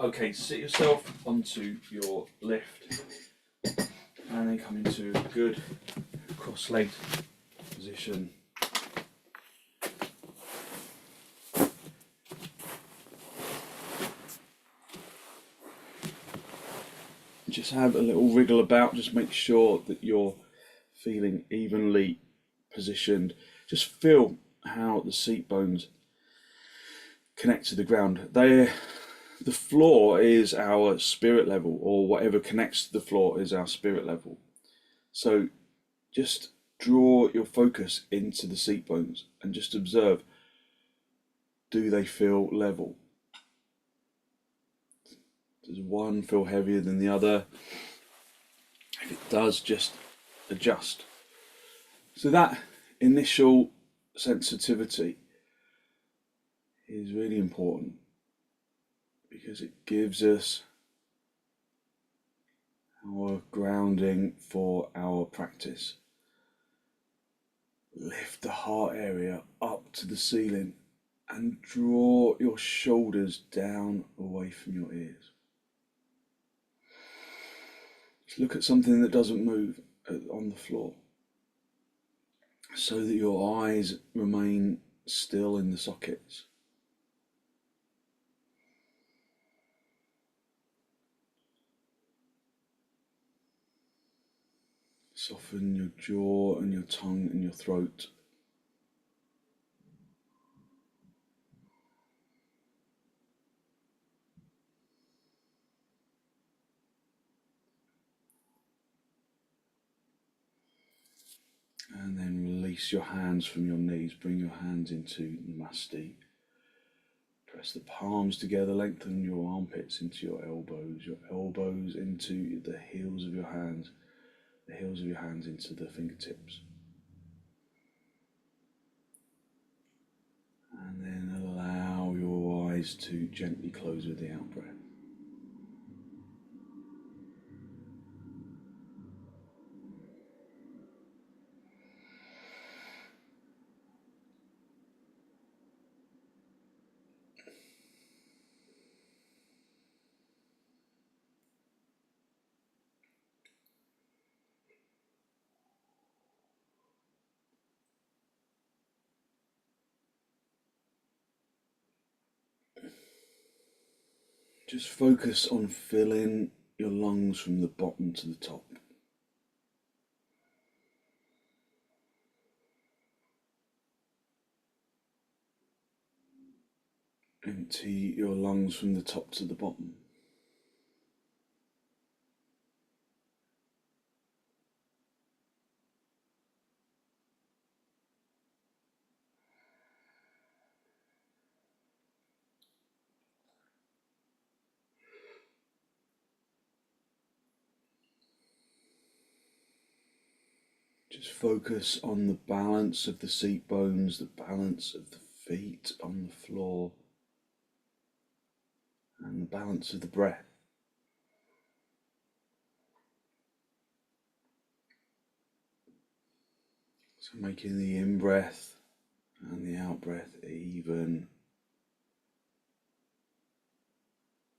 Okay, sit yourself onto your lift and then come into a good cross-legged position. Just have a little wriggle about, just make sure that you're feeling evenly positioned. Just feel how the seat bones connect to the ground. The floor is our spirit level, or whatever connects to the floor is our spirit level. So just draw your focus into the seat bones and just observe, do they feel level? Does one feel heavier than the other? If it does, just adjust. So that initial sensitivity is really important because it gives us our grounding for our practice. Lift the heart area up to the ceiling and draw your shoulders down away from your ears. Just look at something that doesn't move on the floor so that your eyes remain still in the sockets. Soften your jaw and your tongue and your throat. And then release your hands from your knees. Bring your hands into Namaste. Press the palms together, lengthen your armpits into your elbows into the heels of your hands, the heels of your hands into the fingertips. And then allow your eyes to gently close with the out breath. Just focus on filling your lungs from the bottom to the top. Empty your lungs from the top to the bottom. Just focus on the balance of the seat bones, the balance of the feet on the floor, and the balance of the breath. So making the in-breath and the out-breath even,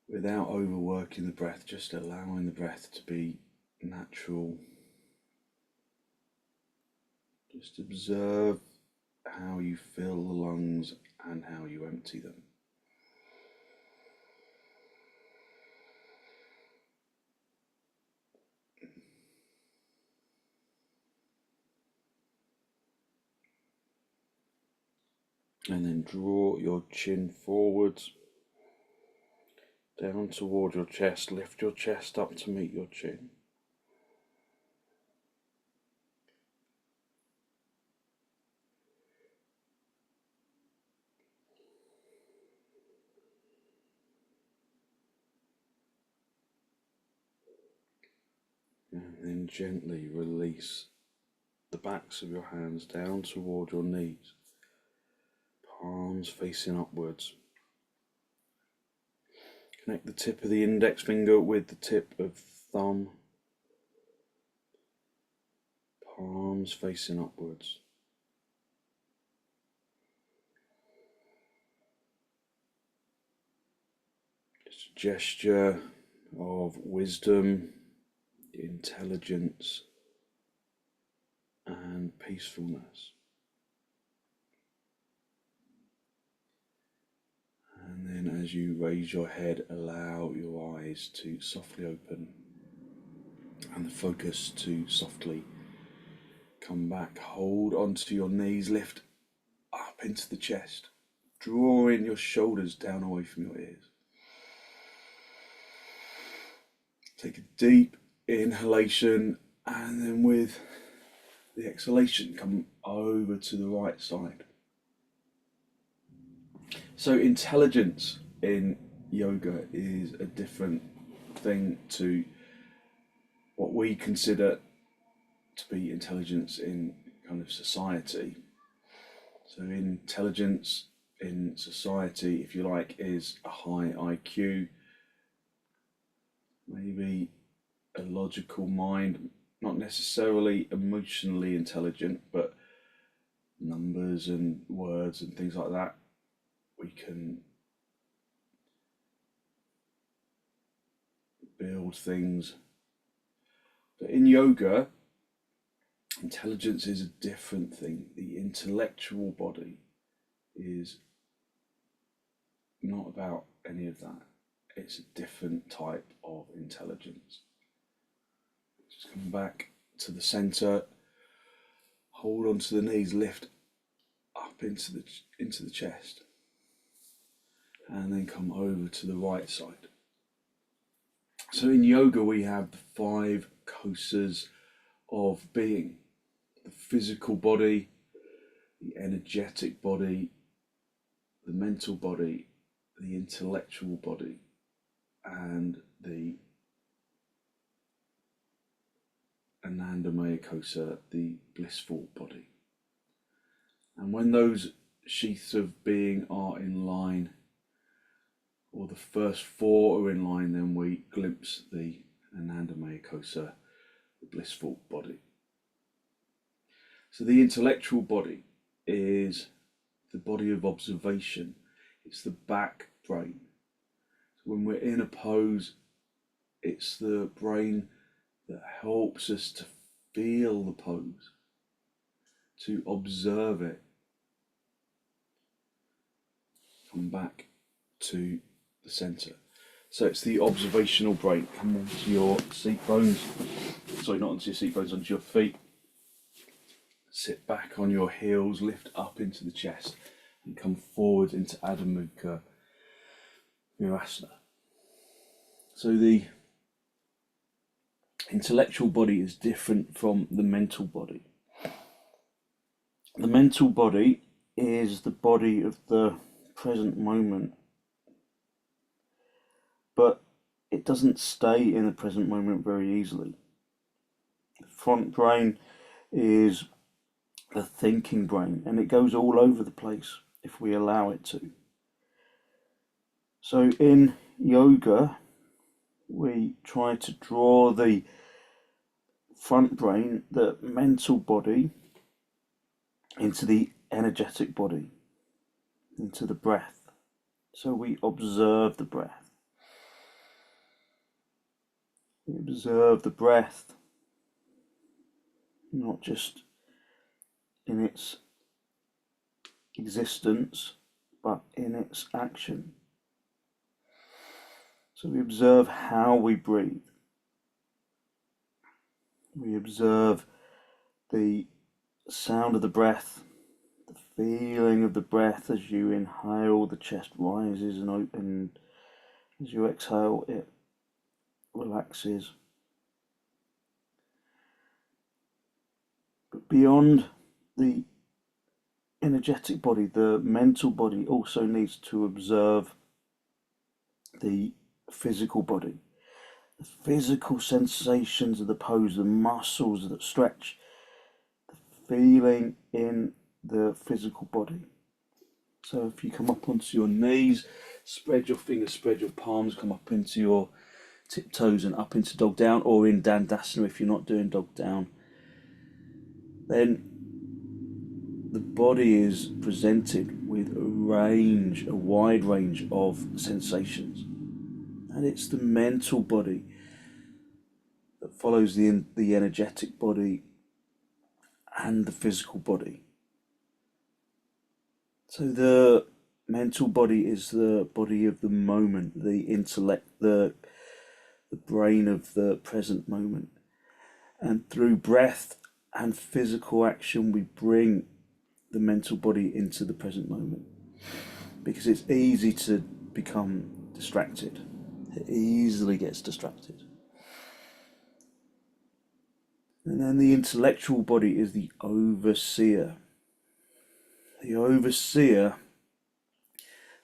without overworking the breath, just allowing the breath to be natural. Just observe how you fill the lungs and how you empty them. And then draw your chin forwards, down toward your chest. Lift your chest up to meet your chin. And then gently release the backs of your hands down toward your knees, palms facing upwards. Connect the tip of the index finger with the tip of thumb, palms facing upwards. It's a gesture of wisdom, intelligence, and peacefulness. And then as you raise your head, allow your eyes to softly open and the focus to softly come back. Hold onto your knees, lift up into the chest, drawing your shoulders down away from your ears. Take a deep inhalation, and then with the exhalation, come over to the right side. So intelligence in yoga is a different thing to what we consider to be intelligence in kind of society. So intelligence in society, if you like, is a high IQ, maybe a logical mind, not necessarily emotionally intelligent, but numbers and words and things like that, we can build things. But in yoga, intelligence is a different thing. The intellectual body is not about any of that. It's a different type of intelligence. Just come back to the center, hold on to the knees, lift up into the chest, and then come over to the right side. So in yoga we have the 5 kosas of being: the physical body, the energetic body, the mental body, the intellectual body, and the Anandamaya kosa, the blissful body. And when those sheaths of being are in line, or the first 4 are in line, then we glimpse the Anandamaya kosa, the blissful body. So the intellectual body is the body of observation. It's the back brain. So when we're in a pose, it's the brain that helps us to feel the pose, to observe it. Come back to the center. So it's the observational brain. Come onto your seat bones. Sorry, not onto your seat bones, onto your feet. Sit back on your heels, lift up into the chest, and come forward into Adho Mukha Virasana. So the intellectual body is different from the mental body. The mental body is the body of the present moment, but it doesn't stay in the present moment very easily. The front brain is the thinking brain, and it goes all over the place if we allow it to. So in yoga, we try to draw the front brain, the mental body, into the energetic body, into the breath. So we observe the breath. We observe the breath, not just in its existence, but in its action. So we observe how we breathe. We observe the sound of the breath, the feeling of the breath as you inhale, the chest rises and opens. As you exhale, it relaxes. But beyond the energetic body, the mental body also needs to observe the physical body, the physical sensations of the pose, the muscles that stretch, the feeling in the physical body. So if you come up onto your knees, spread your fingers, spread your palms, come up into your tiptoes and up into dog down, or in dandasana if you're not doing dog down. Then the body is presented with a wide range of sensations. And it's the mental body that follows the energetic body and the physical body. So the mental body is the body of the moment, the intellect, the brain of the present moment. And through breath and physical action, we bring the mental body into the present moment. Because it's easy to become distracted. It easily gets distracted. And then the intellectual body is the overseer. The overseer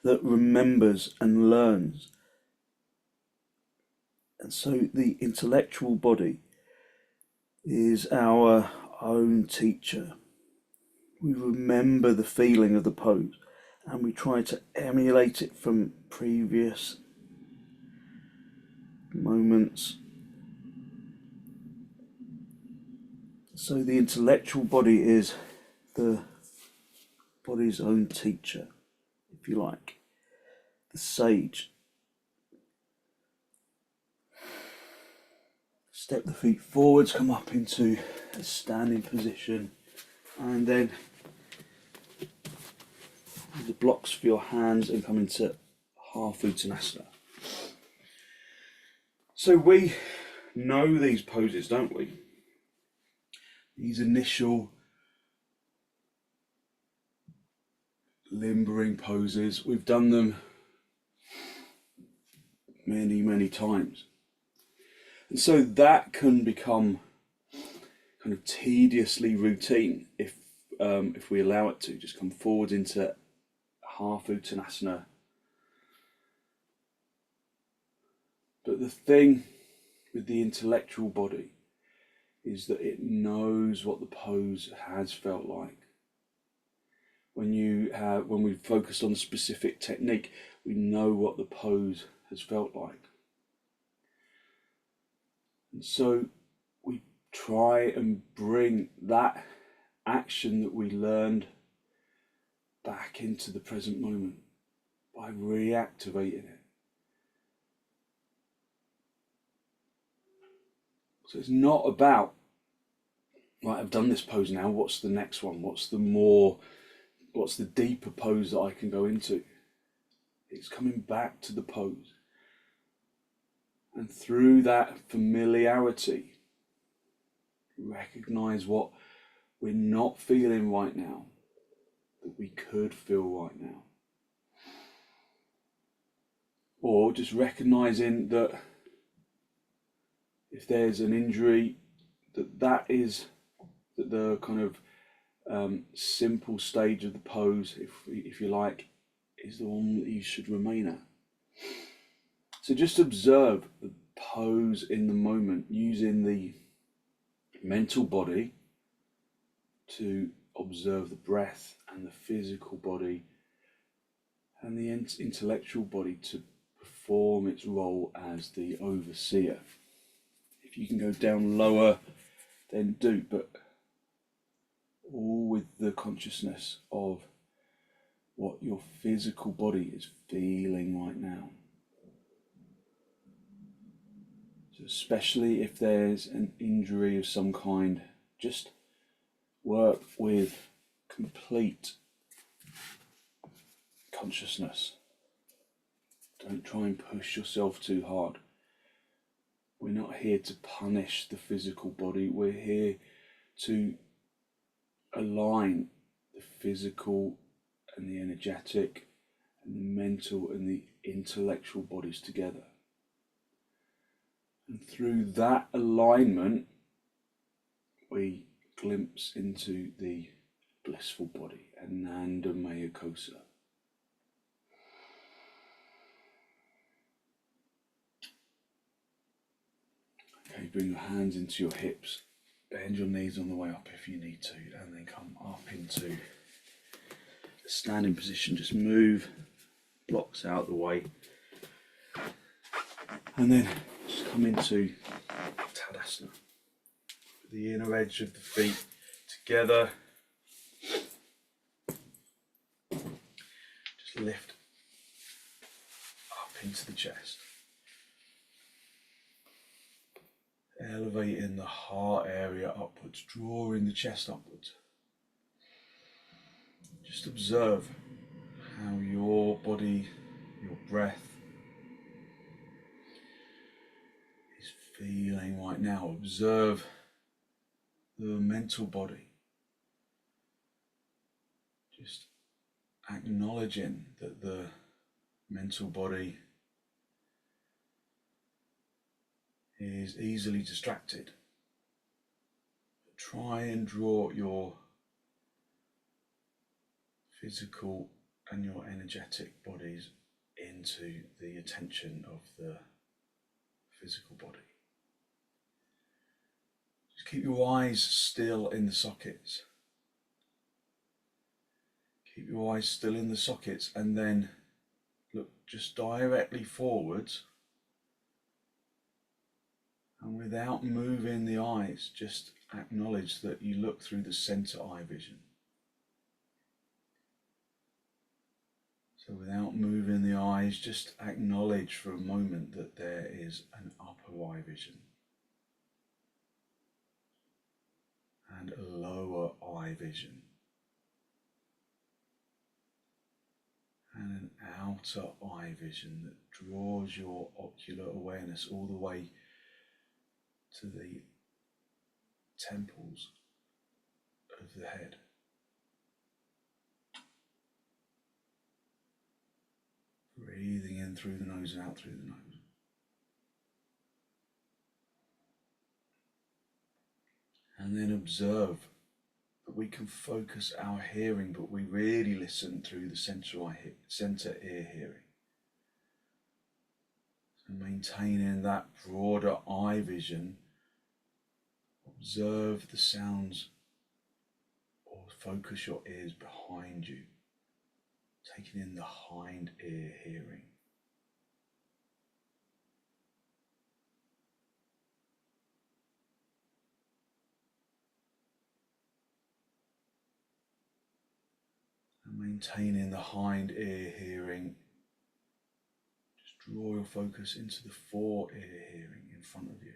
that remembers and learns. And so the intellectual body is our own teacher. We remember the feeling of the pose and we try to emulate it from previous moments. So the intellectual body is the body's own teacher, if you like, the sage. Step the feet forwards, come up into a standing position, and then the blocks for your hands and come into hastasana. So we know these poses, don't we? These initial limbering poses, we've done them many times. And so that can become kind of tediously routine if we allow it to. Just come forward into hastasana. But the thing with the intellectual body is that it knows what the pose has felt like. When we've focused on a specific technique, we know what the pose has felt like. And so we try and bring that action that we learned back into the present moment by reactivating it. So it's not about, right, I've done this pose now, what's the next one? What's the deeper pose that I can go into? It's coming back to the pose. And through that familiarity, recognize what we're not feeling right now, that we could feel right now. Or just recognizing that if there's an injury, that is the kind of simple stage of the pose, if you like, is the one that you should remain at. So just observe the pose in the moment, using the mental body to observe the breath and the physical body and the intellectual body to perform its role as the overseer. If you can go down lower, then do, but all with the consciousness of what your physical body is feeling right now. So especially if there's an injury of some kind, just work with complete consciousness. Don't try and push yourself too hard. We're not here to punish the physical body. We're here to align the physical and the energetic and the mental and the intellectual bodies together. And through that alignment, we glimpse into the blissful body, Ananda Maya Kosa. Okay, bring your hands into your hips, bend your knees on the way up if you need to, and then come up into the standing position. Just move blocks out of the way, and then just come into Tadasana. The inner edge of the feet together. Just lift up into the chest. elevating the heart area upwards, drawing the chest upwards. Just observe how your body, your breath is feeling right now. Observe the mental body. Just acknowledging that the mental body is easily distracted. Try and draw your physical and your energetic bodies into the attention of the physical body. Just keep your eyes still in the sockets. Keep your eyes still in the sockets and then look just directly forwards, and without moving the eyes, just acknowledge that you look through the center eye vision. So without moving the eyes, just acknowledge for a moment that there is an upper eye vision and a lower eye vision and an outer eye vision that draws your ocular awareness all the way to the temples of the head. Breathing in through the nose and out through the nose. And then observe that we can focus our hearing, but we really listen through the center ear hearing. So maintaining that broader eye vision, observe the sounds or focus your ears behind you, taking in the hind ear hearing. And maintaining the hind ear hearing, just draw your focus into the fore ear hearing in front of you.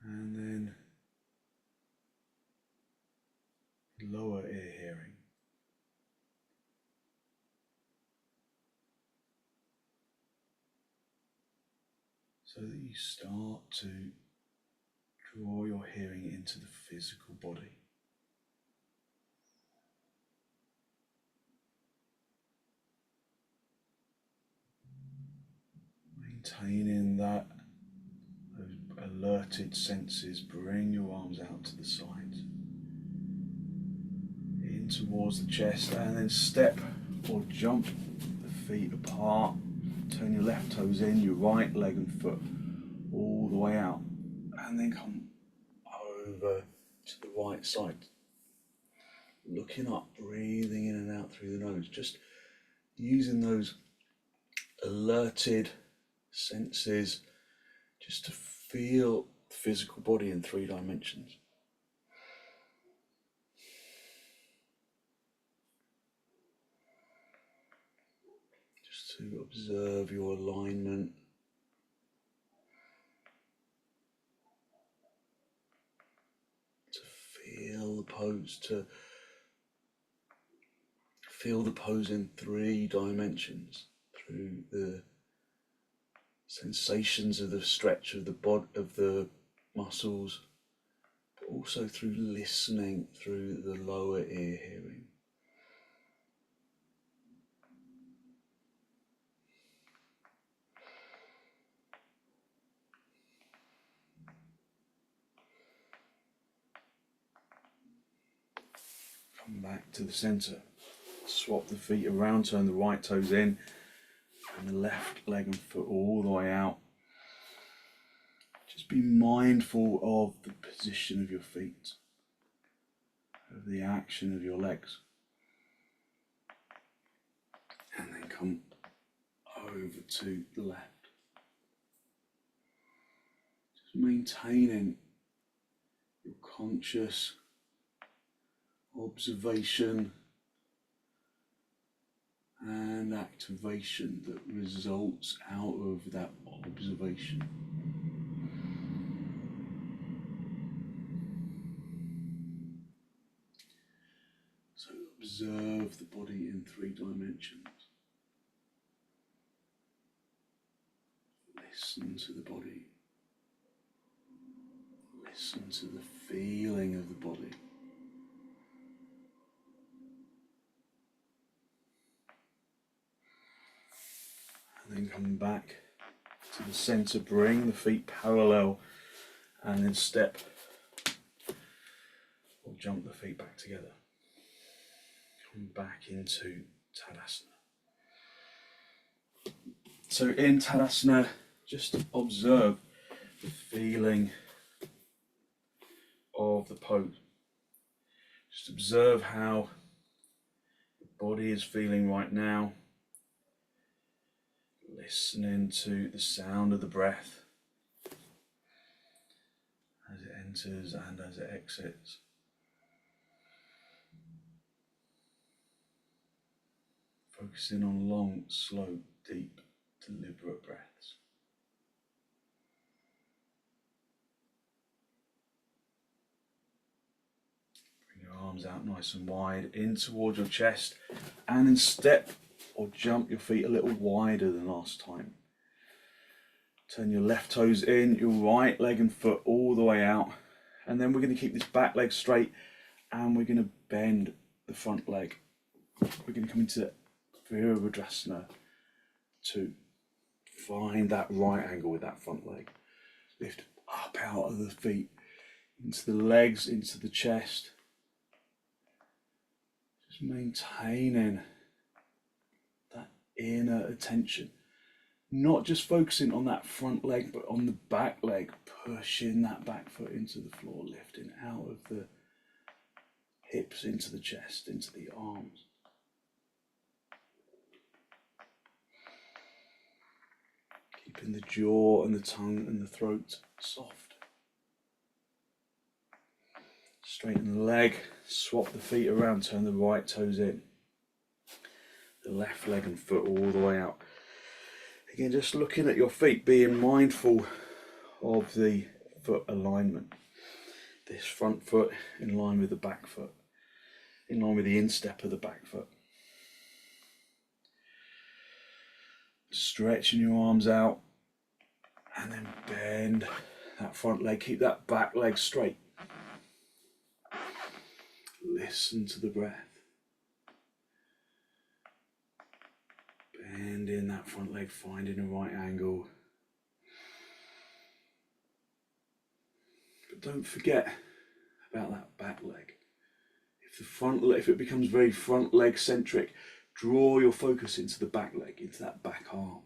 And then lower ear hearing. So that you start to draw your hearing into the physical body. Maintaining that, those alerted senses, bring your arms out to the sides, in towards the chest, and then step or jump the feet apart. Turn your left toes in, your right leg and foot all the way out, and then come over to the right side. Looking up, breathing in and out through the nose, just using those alerted senses just to feel the physical body in 3 dimensions. Just to observe your alignment. To feel the pose, to feel the pose in 3 dimensions through the sensations of the stretch of the body, of the muscles, but also through listening through the lower ear hearing. Come back to the center. Swap the feet around, turn the right toes in and the left leg and foot all the way out. Just be mindful of the position of your feet, of the action of your legs. And then come over to the left. Just maintaining your conscious observation and activation that results out of that observation. So observe the body in 3 dimensions. Listen to the body. Listen to the feeling of the body. And then come back to the center, bring the feet parallel, and then step or jump the feet back together. Come back into Tadasana. So in Tadasana, just observe the feeling of the pose. Just observe how the body is feeling right now. Listening to the sound of the breath as it enters and as it exits. Focusing on long, slow, deep, deliberate breaths. Bring your arms out nice and wide in towards your chest, and then step or jump your feet a little wider than last time. Turn your left toes in, your right leg and foot all the way out, and then we're going to keep this back leg straight and we're going to bend the front leg. We're going to come into Virabhadrasana to find that right angle with that front leg. Lift up out of the feet, into the legs, into the chest. Just maintaining that inner attention. Not just focusing on that front leg, but on the back leg, pushing that back foot into the floor, lifting out of the hips, into the chest, into the arms. Keeping the jaw and the tongue and the throat soft. Straighten the leg, swap the feet around, turn the right toes in. The left leg and foot all the way out. Again, just looking at your feet, being mindful of the foot alignment. This front foot in line with the back foot, in line with the instep of the back foot. Stretching your arms out and then bend that front leg, keep that back leg straight. Listen to the breath. Bending that front leg, finding the right angle. But don't forget about that back leg. If it becomes very front leg centric, draw your focus into the back leg, into that back arm.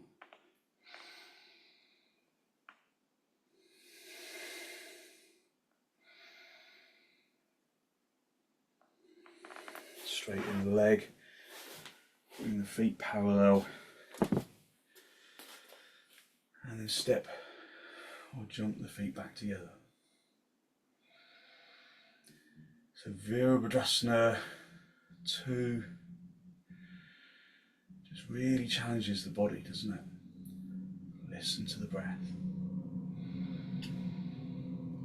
Straighten the leg, bring the feet parallel, and then step or jump the feet back together. So Virabhadrasana 2 just really challenges the body, doesn't it? Listen to the breath.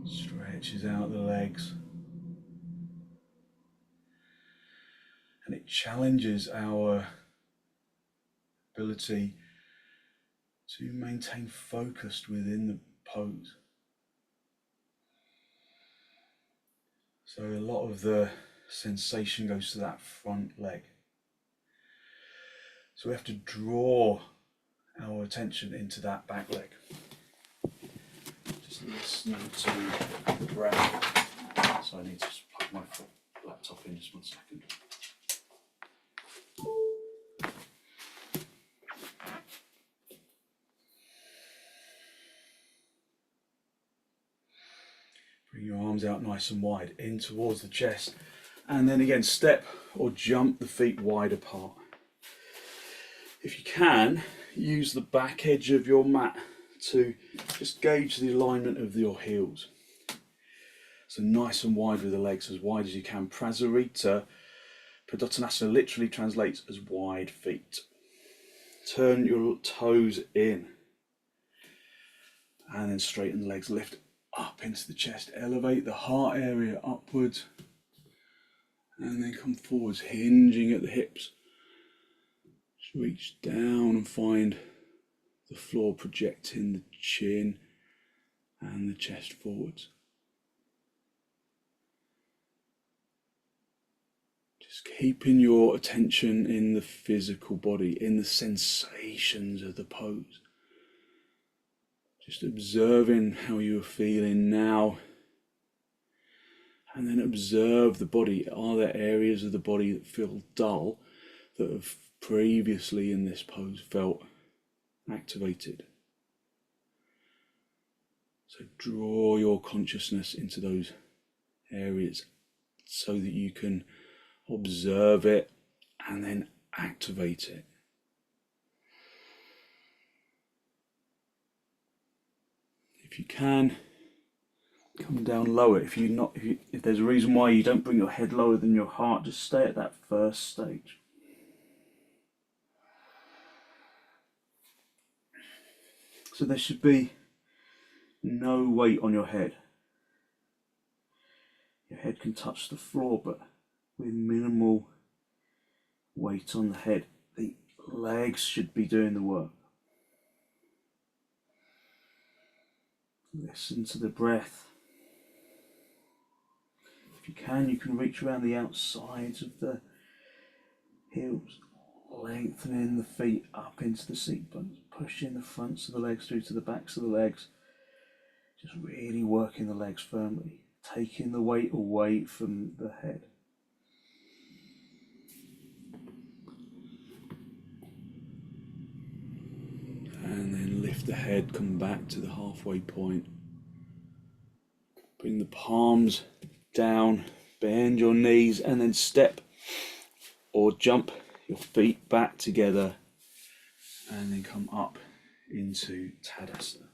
Stretches out the legs. And it challenges our ability to maintain focus within the pose. So a lot of the sensation goes to that front leg. So we have to draw our attention into that back leg. Just listening to the breath. So I need to just plug my laptop in just 1 second. Bring your arms out nice and wide in towards the chest, and then again step or jump the feet wide apart. If you can, use the back edge of your mat to just gauge the alignment of your heels. So nice and wide with the legs, as wide as you can. Prasarita, padottanasana literally translates as wide feet. Turn your toes in. And then straighten the legs, lift up into the chest, elevate the heart area upwards. And then come forwards, hinging at the hips. Just reach down and find the floor, projecting the chin and the chest forwards. Just keeping your attention in the physical body, in the sensations of the pose. Just observing how you're feeling now. And then observe the body. Are there areas of the body that feel dull, that have previously in this pose felt activated? So draw your consciousness into those areas so that you can observe it and then activate it. If you can, come down lower. If there's a reason why you don't bring your head lower than your heart, just stay at that first stage. So there should be no weight on your head. Your head can touch the floor, but with minimal weight on the head. The legs should be doing the work. Listen to the breath. If you can reach around the outsides of the heels, lengthening the feet up into the seat bones, pushing the fronts of the legs through to the backs of the legs, just really working the legs firmly, taking the weight away from the head. And then lift the head, come back to the halfway point. Bring the palms down, bend your knees, and then step or jump your feet back together, and then come up into Tadasana.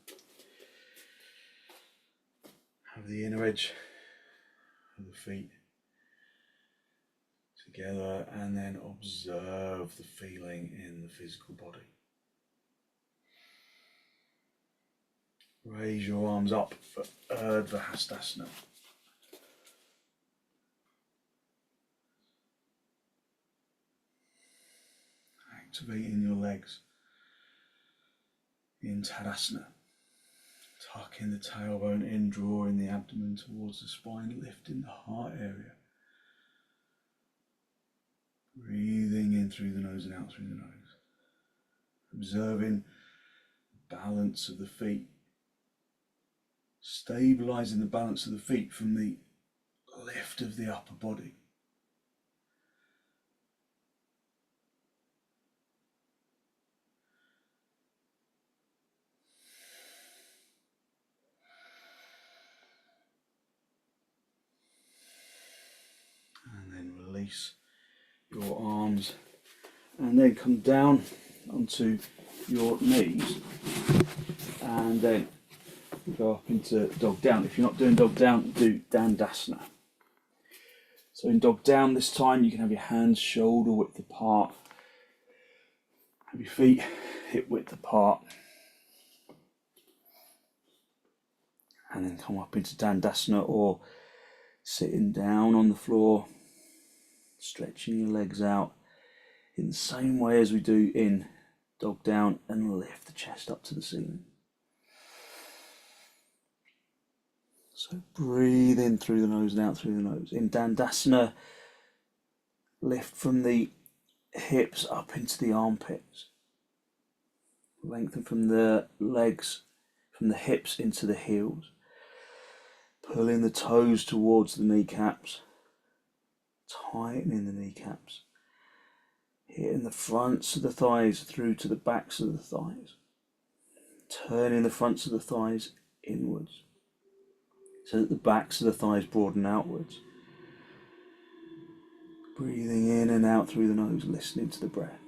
Have the inner edge of the feet together, and then observe the feeling in the physical body. Raise your arms up for urdhva hastasana. Activating your legs in Tadasana. Tucking the tailbone in, drawing the abdomen towards the spine, lifting the heart area. Breathing in through the nose and out through the nose. Observing the balance of the feet. Stabilizing the balance of the feet from the lift of the upper body. And then release your arms, and then come down onto your knees, and then go up into dog down. If you're not doing dog down, do dandasana. So in dog down this time, you can have your hands shoulder width apart, have your feet hip width apart, and then come up into dandasana, or sitting down on the floor, stretching your legs out in the same way as we do in dog down, and lift the chest up to the ceiling. So breathe in through the nose and out through the nose. In dandasana, lift from the hips up into the armpits. Lengthen from the legs, from the hips into the heels. Pulling the toes towards the kneecaps. Tightening the kneecaps. Hitting the fronts of the thighs through to the backs of the thighs. Turning the fronts of the thighs inwards, so that the backs of the thighs broaden outwards. Breathing in and out through the nose, listening to the breath.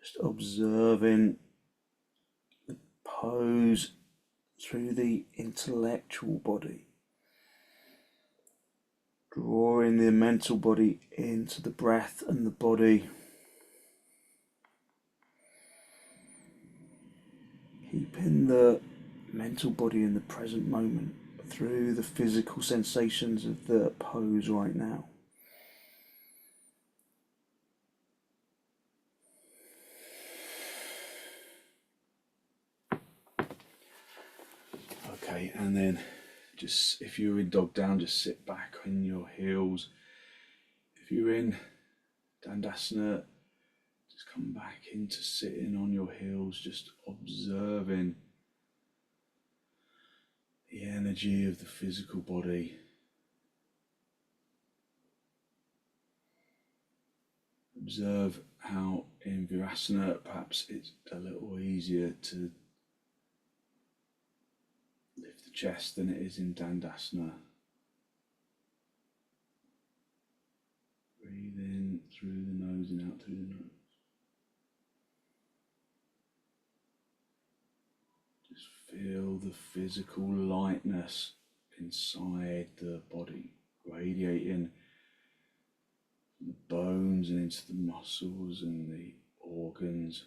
Just observing the pose through the intellectual body. Drawing the mental body into the breath and the body. Keeping the mental body in the present moment through the physical sensations of the pose right now. Okay, and then just, if you're in dog down, just sit back on your heels. If you're in dandasana, just come back into sitting on your heels, just observing the energy of the physical body. Observe how in virasana perhaps it's a little easier to lift the chest than it is in dandasana. Breathe in through the nose and out through the nose. Just feel the physical lightness inside the body, radiating from the bones and into the muscles and the organs,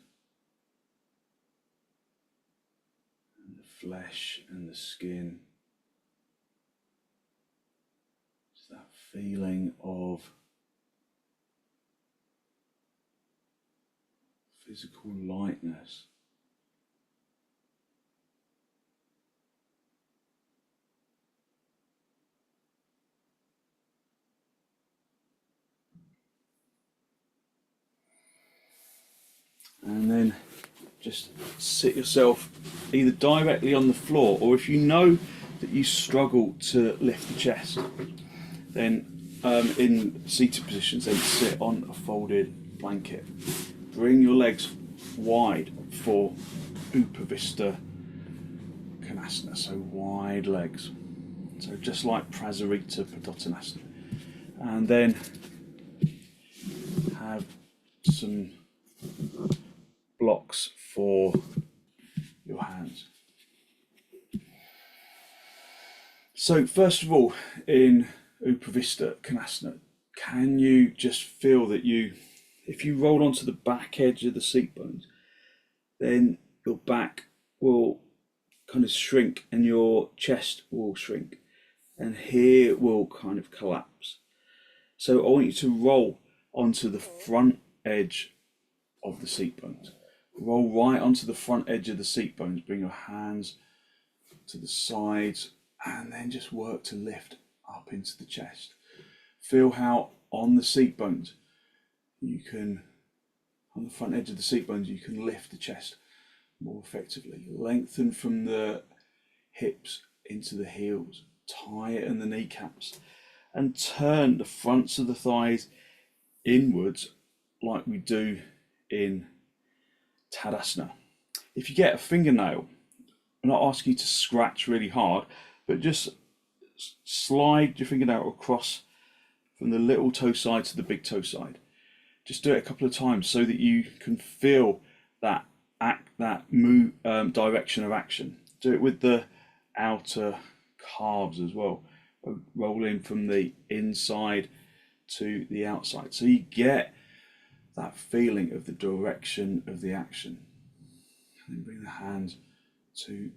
and the flesh and the skin. It's that feeling of physical lightness. And then just sit yourself either directly on the floor, or if you know that you struggle to lift the chest, then in seated positions, then sit on a folded blanket. Bring your legs wide for upavistha konasana, so wide legs. So just like prasarita, padottanasana. And then have some blocks for your hands. So first of all, in upavistha konasana, can you just feel that if you roll onto the back edge of the seat bones, then your back will kind of shrink and your chest will shrink, and here it will kind of collapse. So I want you to roll onto the front edge of the seat bones. Roll right onto the front edge of the seat bones. Bring your hands to the sides and then just work to lift up into the chest. Feel how on the seat bones on the front edge of the seat bones, you can lift the chest more effectively. Lengthen from the hips into the heels. Tighten the kneecaps and turn the fronts of the thighs inwards like we do in Tadasana. If you get a fingernail, I'm not asking you to scratch really hard, but just slide your fingernail across from the little toe side to the big toe side. Just do it a couple of times so that you can feel that move, direction of action. Do it with the outer calves as well. Roll in from the inside to the outside, so you get that feeling of the direction of the action. And then bring the hands to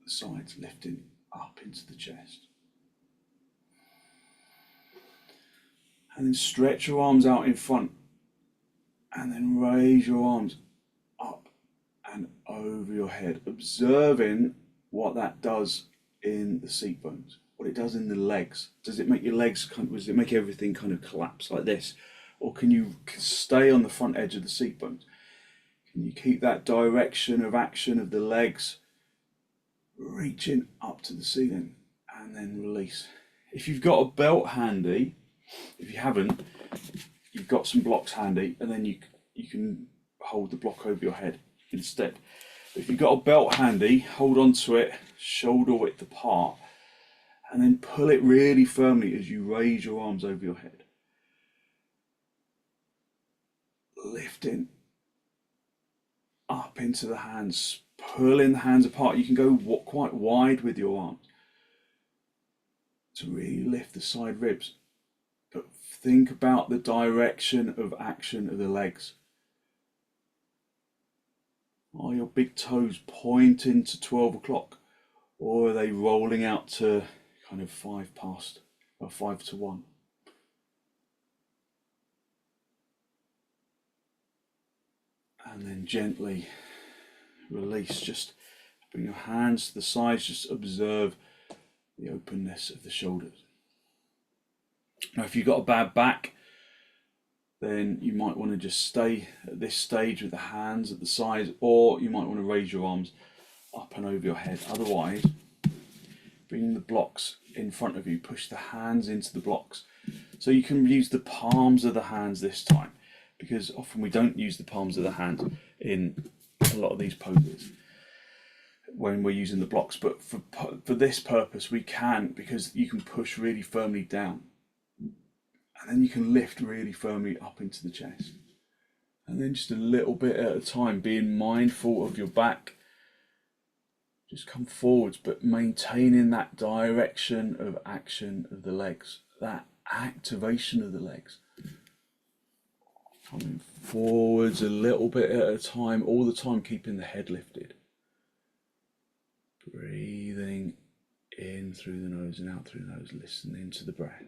the sides, lifting up into the chest. And then stretch your arms out in front, and then raise your arms up and over your head, observing what that does in the seat bones, what it does in the legs. Does it make your legs does it make everything kind of collapse like this? Or can you stay on the front edge of the seat bones? Can you keep that direction of action of the legs reaching up to the ceiling and then release? If you've got a belt handy, if you haven't, you've got some blocks handy, and then you can hold the block over your head instead. But if you've got a belt handy, hold on to it shoulder width apart, and then pull it really firmly as you raise your arms over your head. Lifting up into the hands, pulling the hands apart. You can go quite wide with your arms to really lift the side ribs. But think about the direction of action of the legs. Are your big toes pointing to 12 o'clock, or are they rolling out to kind of 5 past, or 5 to 1? And then gently release. Just bring your hands to the sides. Just observe the openness of the shoulders. Now, if you've got a bad back, then you might want to just stay at this stage with the hands at the sides, or you might want to raise your arms up and over your head. Otherwise, bring the blocks in front of you. Push the hands into the blocks. So you can use the palms of the hands this time, because often we don't use the palms of the hands in a lot of these poses when we're using the blocks, but for this purpose we can, because you can push really firmly down, and then you can lift really firmly up into the chest, and then just a little bit at a time, being mindful of your back. Just come forwards, but maintaining that direction of action of the legs, that activation of the legs. Coming forwards a little bit at a time, all the time keeping the head lifted. Breathing in through the nose and out through the nose, listening to the breath.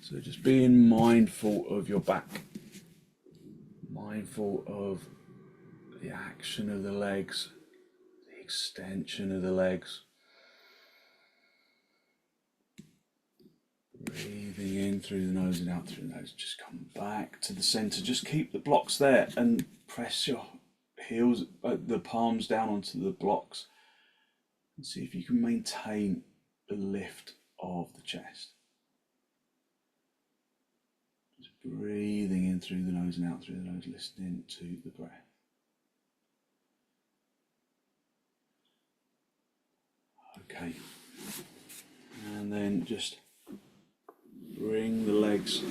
So just being mindful of your back, mindful of the action of the legs, the extension of the legs. Breathing in through the nose and out through the nose. Just come back to the center. Just keep the blocks there and press your heels, the palms down onto the blocks, and see if you can maintain the lift of the chest. Just breathing in through the nose and out through the nose, listening to the breath. Okay, and then just bring the legs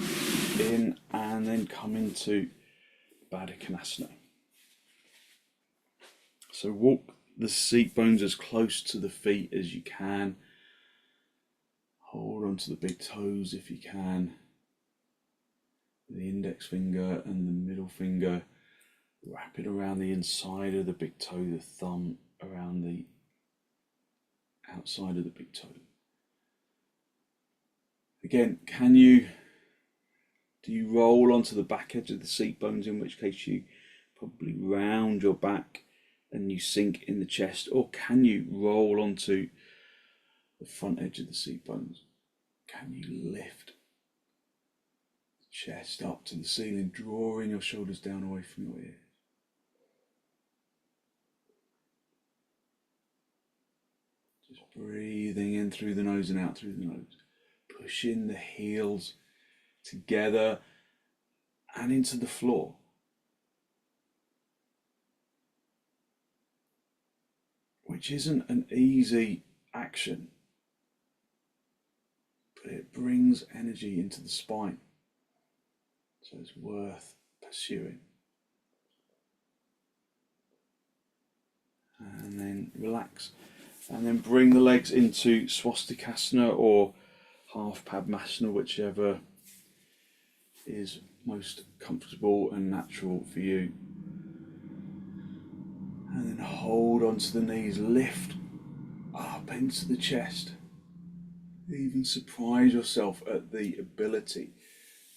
in and then come into padottanasana. So walk the seat bones as close to the feet as you can. Hold onto the big toes if you can. The index finger and the middle finger, wrap it around the inside of the big toe, the thumb around the outside of the big toe. Again, do you roll onto the back edge of the seat bones, in which case you probably round your back and you sink in the chest, or can you roll onto the front edge of the seat bones? Can you lift the chest up to the ceiling, drawing your shoulders down away from your ears? Just breathing in through the nose and out through the nose. Pushing the heels together and into the floor. Which isn't an easy action, but it brings energy into the spine. So it's worth pursuing. And then relax. And then bring the legs into swastikasana or half padottanasana, whichever is most comfortable and natural for you. And then hold onto the knees, lift up into the chest. Even surprise yourself at the ability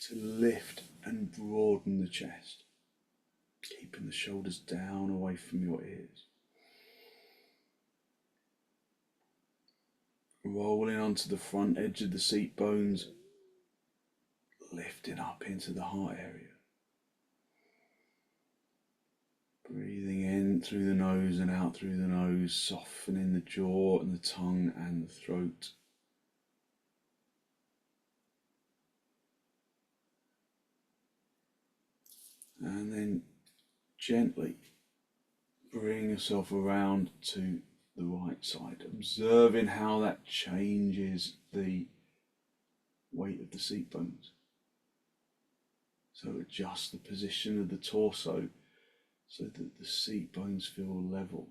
to lift and broaden the chest, keeping the shoulders down away from your ears. Rolling onto the front edge of the seat bones, lifting up into the heart area. Breathing in through the nose and out through the nose, softening the jaw and the tongue and the throat. And then gently bring yourself around to the right side, observing how that changes the weight of the seat bones. So adjust the position of the torso so that the seat bones feel level.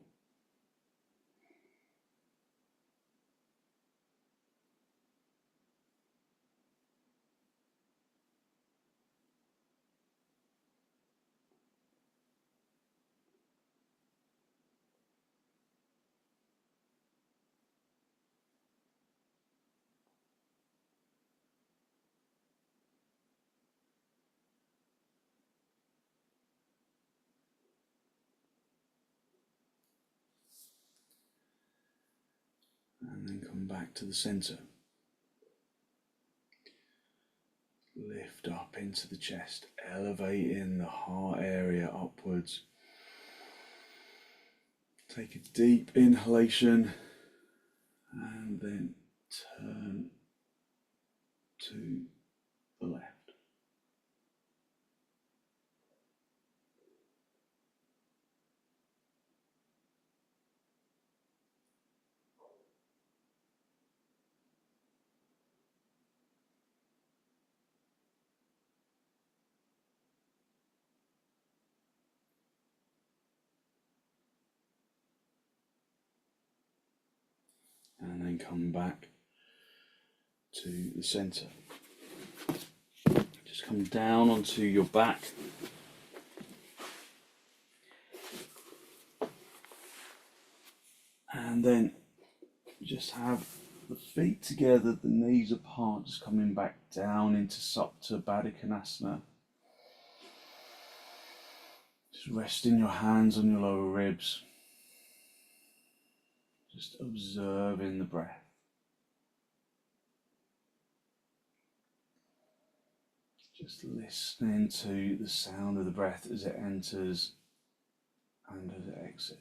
And then come back to the center. Lift up into the chest, elevating the heart area upwards. Take a deep inhalation and then turn to the left. And then come back to the center. Just come down onto your back. And then just have the feet together, the knees apart, just coming back down into supta, padottanasana. Just resting your hands on your lower ribs. Just observing the breath. Just listening to the sound of the breath as it enters and as it exits.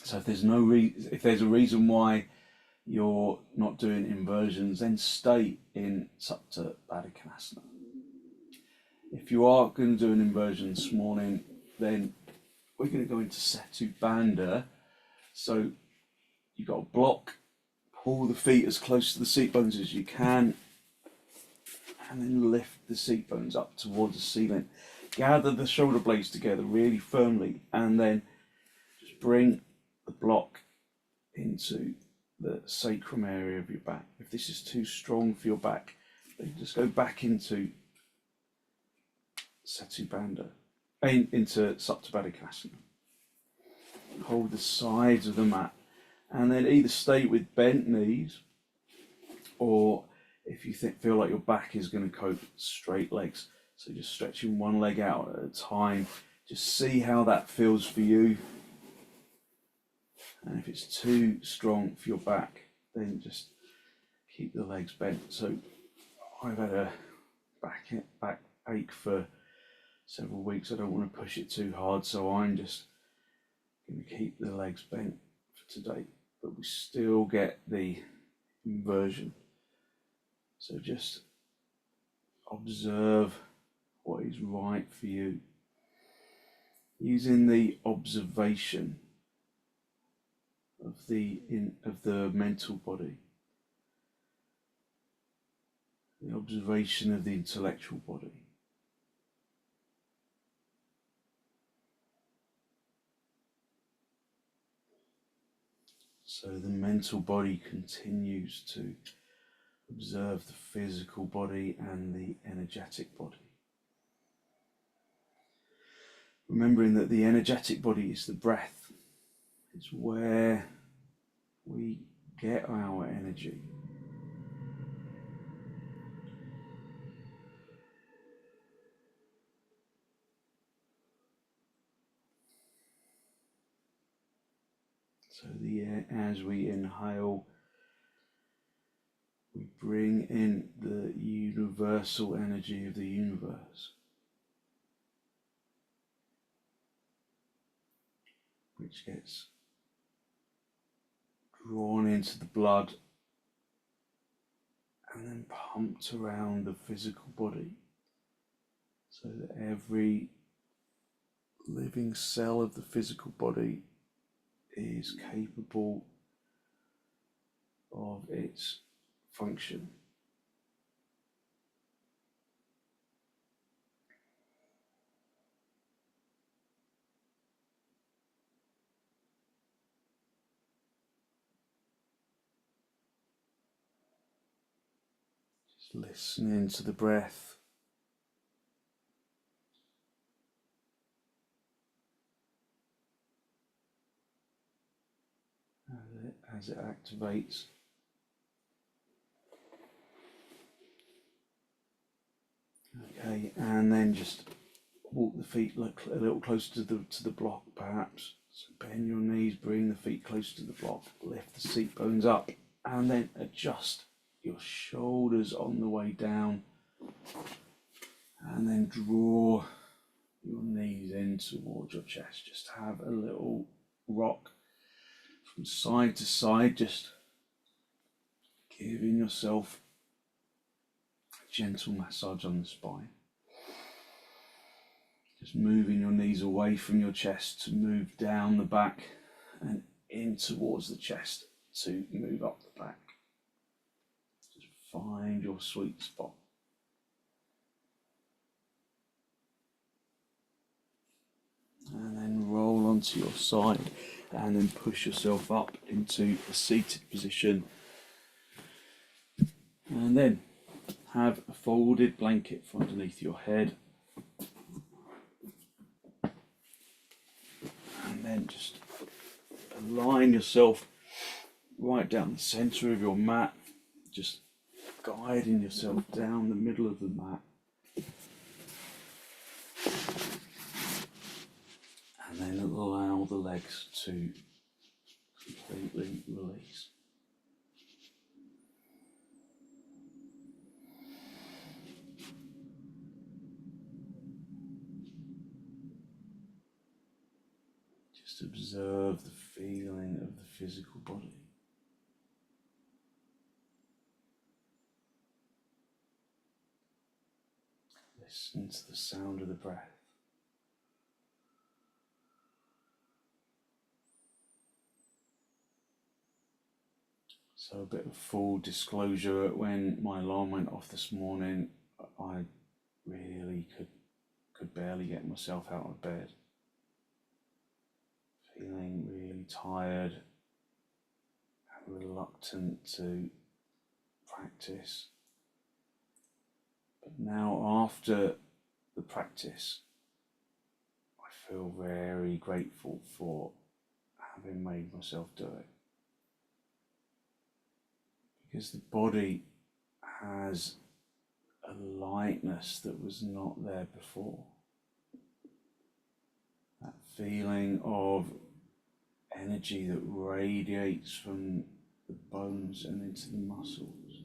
So if there's a reason why you're not doing inversions, then stay in supta padottanasana. If you are going to do an inversion this morning, then we're going to go into setubandha. So you've got to block, pull the feet as close to the seat bones as you can, and then lift the seat bones up towards the ceiling. Gather the shoulder blades together really firmly, and then just bring the block into the sacrum area of your back. If this is too strong for your back, then just go back into setubandha, into supta padottanasana. Hold the sides of the mat, and then either stay with bent knees, or if you feel like your back is going to cope, straight legs. So just stretching one leg out at a time. Just see how that feels for you. And if it's too strong for your back, then just keep the legs bent. So I've had a back ache for several weeks. I don't want to push it too hard, so I'm just going to keep the legs bent for today. But we still get the inversion. So just observe what is right for you. Using the observation of the mental body, the observation of the intellectual body. So the mental body continues to observe the physical body and the energetic body. Remembering that the energetic body is the breath. It's where we get our energy. So as we inhale, we bring in the universal energy of the universe, which gets drawn into the blood and then pumped around the physical body, so that every living cell of the physical body is capable of its function. Just listening to the breath. As it activates. Okay, and then just walk the feet a little closer to the block, perhaps. So bend your knees, bring the feet close to the block, lift the seat bones up, and then adjust your shoulders on the way down, and then draw your knees in towards your chest. Just have a little rock from side to side, just giving yourself a gentle massage on the spine. Just moving your knees away from your chest to move down the back and in towards the chest to move up the back. Just find your sweet spot. And then roll onto your side and then push yourself up into a seated position. And then have a folded blanket for underneath your head. And then just align yourself right down the centre of your mat, just guiding yourself down the middle of the mat. And then allow the legs to completely release. Just observe the feeling of the physical body. Listen to the sound of the breath. So a bit of full disclosure, when my alarm went off this morning, I really could barely get myself out of bed. Feeling really tired and reluctant to practice. But now after the practice, I feel very grateful for having made myself do it. Because the body has a lightness that was not there before. That feeling of energy that radiates from the bones and into the muscles.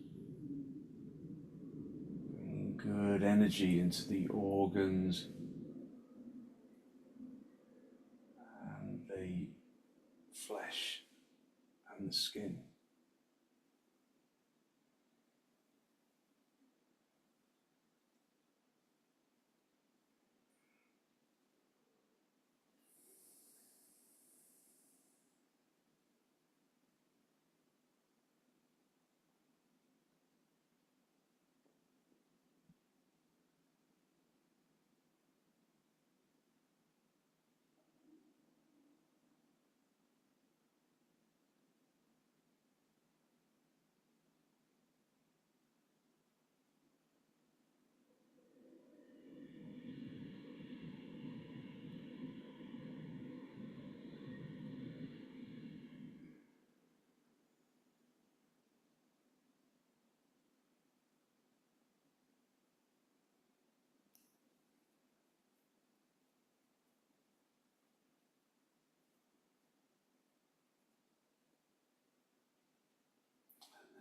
Bringing good energy into the organs and the flesh and the skin.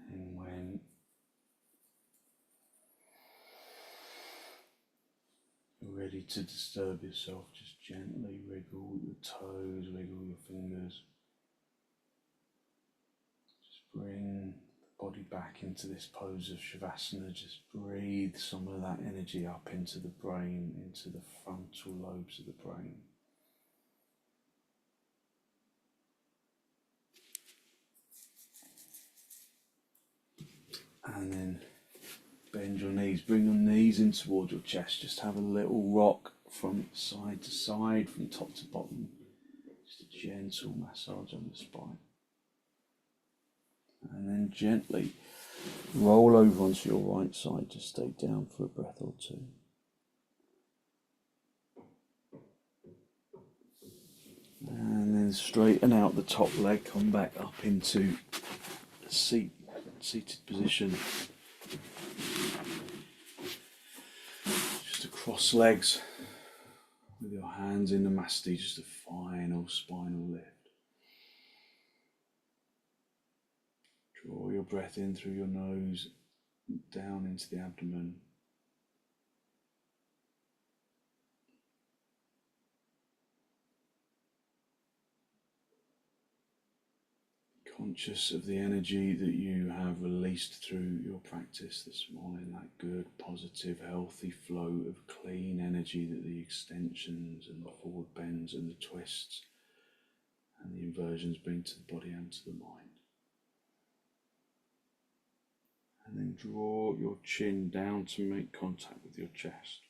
And when you're ready to disturb yourself, just gently wriggle your toes, wriggle your fingers. Just bring the body back into this pose of shavasana. Just breathe some of that energy up into the brain, into the frontal lobes of the brain. And then bend your knees, bring your knees in towards your chest. Just have a little rock from side to side, from top to bottom. Just a gentle massage on the spine. And then gently roll over onto your right side to stay down for a breath or two. And then straighten out the top leg, come back up into the seated position. Just across legs with your hands in the masti, just a final spinal lift. Draw your breath in through your nose, down into the abdomen. Conscious of the energy that you have released through your practice this morning, that good, positive, healthy flow of clean energy that the extensions and the forward bends and the twists and the inversions bring to the body and to the mind. And then draw your chin down to make contact with your chest.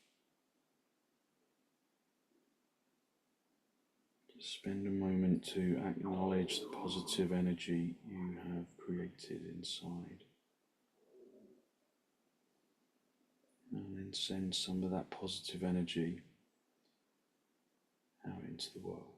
Spend a moment to acknowledge the positive energy you have created inside. And then send some of that positive energy out into the world.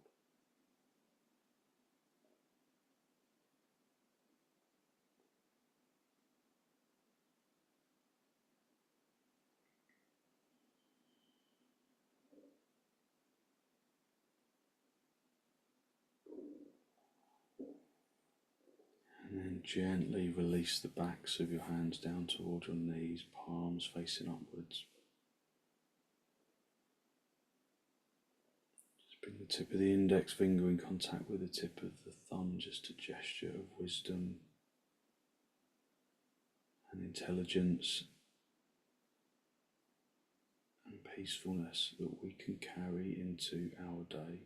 And then gently release the backs of your hands down towards your knees, palms facing upwards. Just bring the tip of the index finger in contact with the tip of the thumb, just a gesture of wisdom and intelligence and peacefulness that we can carry into our day.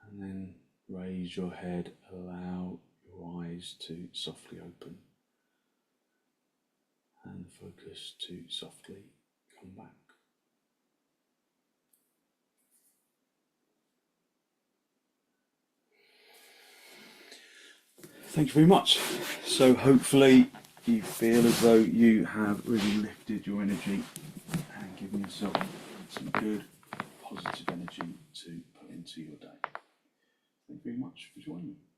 And then raise your head, allow your eyes to softly open and focus to softly come back. Thank you very much. So hopefully you feel as though you have really lifted your energy and given yourself some good positive energy to put into your day. Thank you very much for joining me.